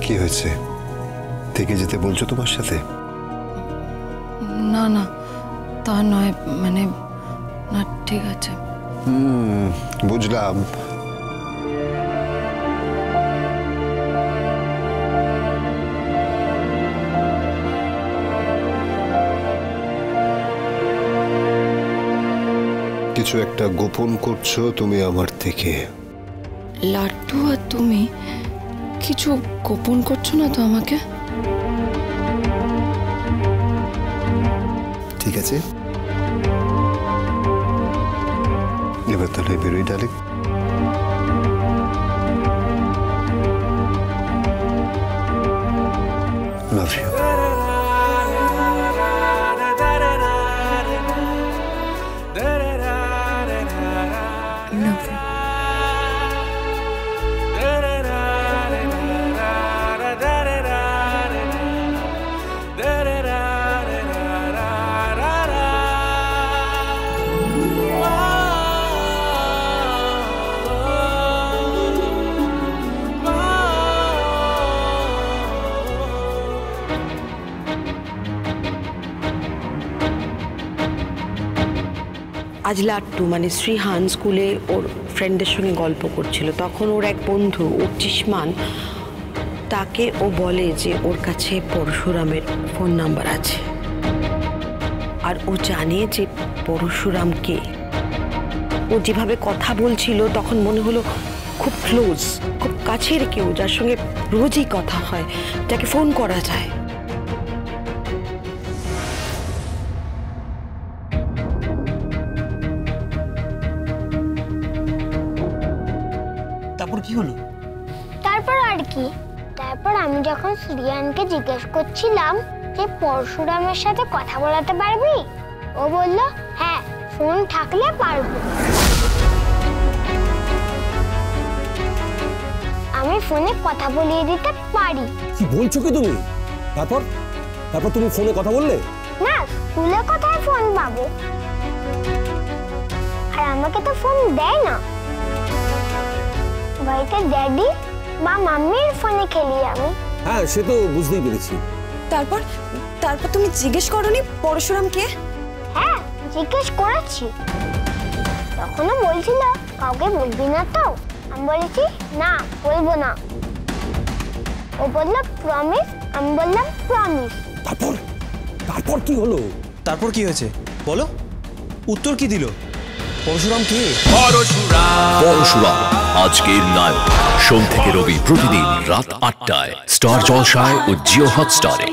কি হয়েছে? থেকে যেতে বলছো তোমার সাথে? না না, তা নয়, মানে না, ঠিক আছে। বুঝলাম। কিছু একটা গোপন করছো তুমি আমার থেকে। লাড্ডু আর তুমি কিছু গোপন করছো না তো আমাকে? ঠিক আছে, এবার তাহলে বেরোই ডার্লিং। Love you. আজ লাট্টু মানে শ্রীহান স্কুলে ওর ফ্রেন্ডের সঙ্গে গল্প করছিল, তখন ওর এক বন্ধু অর্চিষ্মান তাকে ও বলে যে ওর কাছে পরশুরামের ফোন নাম্বার আছে, আর ও জানে যে পরশুরাম কে। ও যেভাবে কথা বলছিল তখন মনে হলো খুব ক্লোজ, খুব কাছের কেউ, যার সঙ্গে রোজই কথা হয়, যাকে ফোন করা যায়। তারপর কি হলো? তারপর আর কি, তারপর আমি যখন শ্রিয়ানকে জিজ্ঞেস করছিলাম যে পরশুরামের সাথে কথা বলাতে পারবি, ও বলল হ্যাঁ, ফোন থাকলে পারবো। আমি ফোনে কথা বলিয়ে দিতে পারি। কি বলছো কি তুমি? তারপর তারপর তুমি ফোনে কথা বললে? না, স্কুলে কোথায় ফোন পাবো, আর আমাকে তো ফোন দেয় না। বাড়িতে ড্যাডি বা মাম্মির ফোনে খেলি আমি। হ্যাঁ, সে তো বুঝতেই পেরেছি। তারপর তারপর তুমি জিজ্ঞেস করনি পরশুরাম কে? হ্যাঁ, জিজ্ঞেস করেছি। তখনও বলছিল কাউকে বলবি না তো। আমি বলেছি না, বলবো না। ও বললো প্রমিস, আমি বললাম প্রমিস। তারপর তারপর কি হলো? তারপর কি হয়েছে বলো, উত্তর কি দিল? পরশুরাম কে? পরশুরাম আজকের নায়ক। সোম থেকে রবি প্রতিদিন রাত ৮টায় স্টার জলসায় ও জিও হটস্টারে।